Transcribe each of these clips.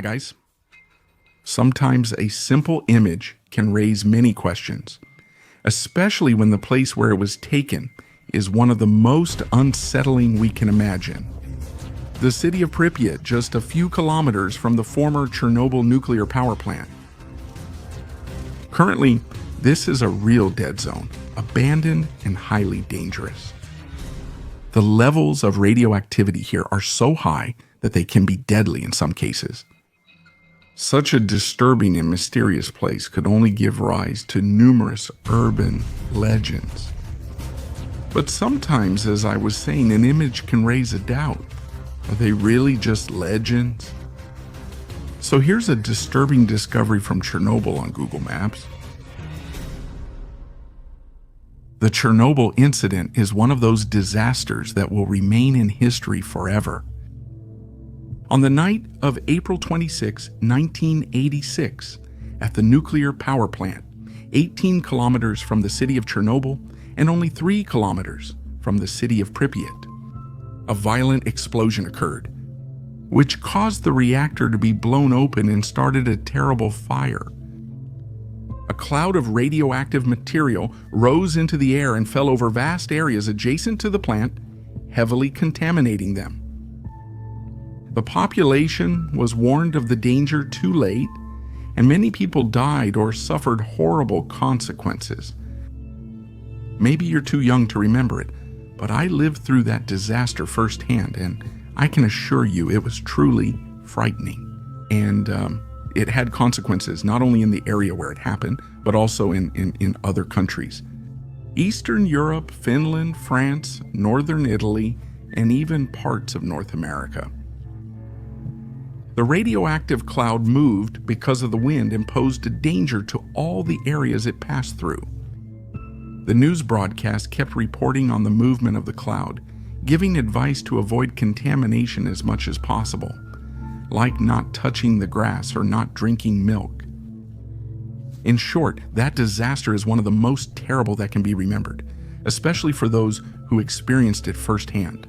Hi guys. Sometimes a simple image can raise many questions, especially when the place where it was taken is one of the most unsettling we can imagine. The city of Pripyat, just a few kilometers from the former Chernobyl nuclear power plant. Currently, this is a real dead zone, abandoned and highly dangerous. The levels of radioactivity here are so high that they can be deadly in some cases. Such a disturbing and mysterious place could only give rise to numerous urban legends. But sometimes, as I was saying, an image can raise a doubt. Are they really just legends? So here's a disturbing discovery from Chernobyl on Google Maps. The Chernobyl incident is one of those disasters that will remain in history forever. On the night of April 26, 1986, at the nuclear power plant, 18 kilometers from the city of Chernobyl and only 3 kilometers from the city of Pripyat, a violent explosion occurred, which caused the reactor to be blown open and started a terrible fire. A cloud of radioactive material rose into the air and fell over vast areas adjacent to the plant, heavily contaminating them. The population was warned of the danger too late, and many people died or suffered horrible consequences. Maybe you're too young to remember it, but I lived through that disaster firsthand, and I can assure you it was truly frightening. And it had consequences not only in the area where it happened, but also in other countries. Eastern Europe, Finland, France, Northern Italy, and even parts of North America. The radioactive cloud moved because of the wind and posed a danger to all the areas it passed through. The news broadcast kept reporting on the movement of the cloud, giving advice to avoid contamination as much as possible, like not touching the grass or not drinking milk. In short, that disaster is one of the most terrible that can be remembered, especially for those who experienced it firsthand.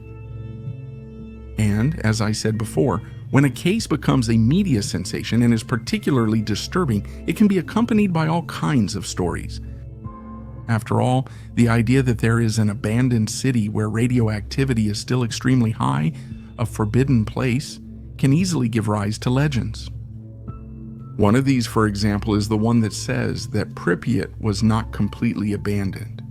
And, as I said before, when a case becomes a media sensation and is particularly disturbing, it can be accompanied by all kinds of stories. After all, the idea that there is an abandoned city where radioactivity is still extremely high, a forbidden place, can easily give rise to legends. One of these, for example, is the one that says that Pripyat was not completely abandoned,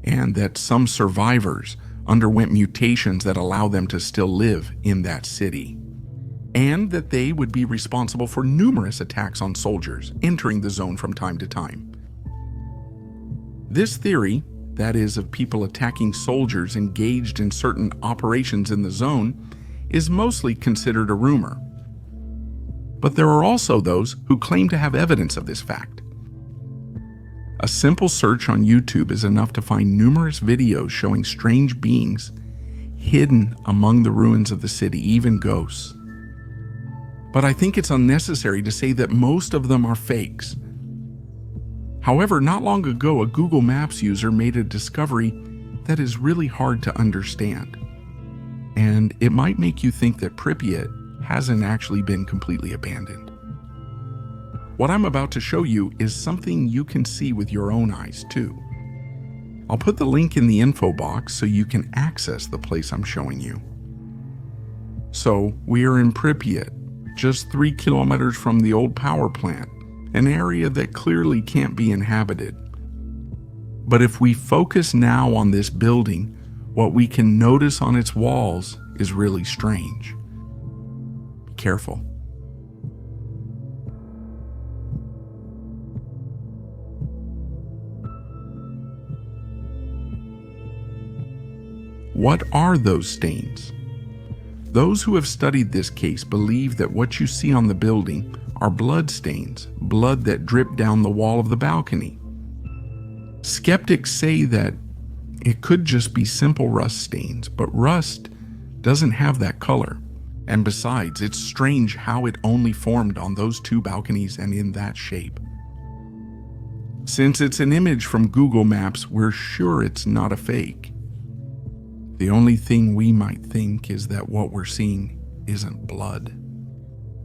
and that some survivors underwent mutations that allow them to still live in that city, and that they would be responsible for numerous attacks on soldiers entering the zone from time to time. This theory, that is, of people attacking soldiers engaged in certain operations in the zone, is mostly considered a rumor. But there are also those who claim to have evidence of this fact. A simple search on YouTube is enough to find numerous videos showing strange beings hidden among the ruins of the city, even ghosts. But I think it's unnecessary to say that most of them are fakes. However, not long ago, a Google Maps user made a discovery that is really hard to understand. And it might make you think that Pripyat hasn't actually been completely abandoned. What I'm about to show you is something you can see with your own eyes too. I'll put the link in the info box so you can access the place I'm showing you. So we are in Pripyat, just 3 kilometers from the old power plant, an area that clearly can't be inhabited. But if we focus now on this building, what we can notice on its walls is really strange. Be careful. What are those stains? Those who have studied this case believe that what you see on the building are blood stains, blood that dripped down the wall of the balcony. Skeptics say that it could just be simple rust stains, but rust doesn't have that color. And besides, it's strange how it only formed on those 2 balconies and in that shape. Since it's an image from Google Maps, we're sure it's not a fake. The only thing we might think is that what we're seeing isn't blood.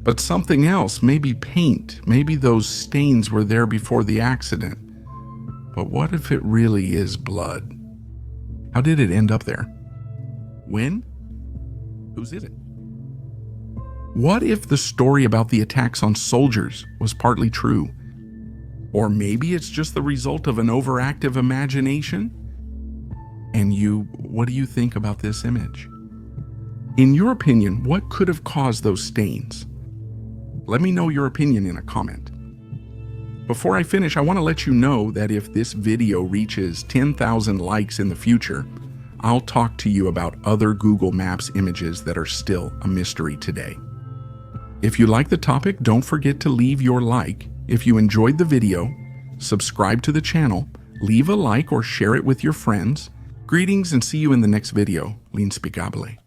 But something else, maybe paint, maybe those stains were there before the accident. But what if it really is blood? How did it end up there? When? Whose is it? What if the story about the attacks on soldiers was partly true? Or maybe it's just the result of an overactive imagination? And what do you think about this image? In your opinion, what could have caused those stains? Let me know your opinion in a comment. Before I finish, I want to let you know that if this video reaches 10,000 likes in the future, I'll talk to you about other Google Maps images that are still a mystery today. If you like the topic, don't forget to leave your like. If you enjoyed the video, subscribe to the channel, leave a like or share it with your friends. Greetings and see you in the next video. L'inspiegabile.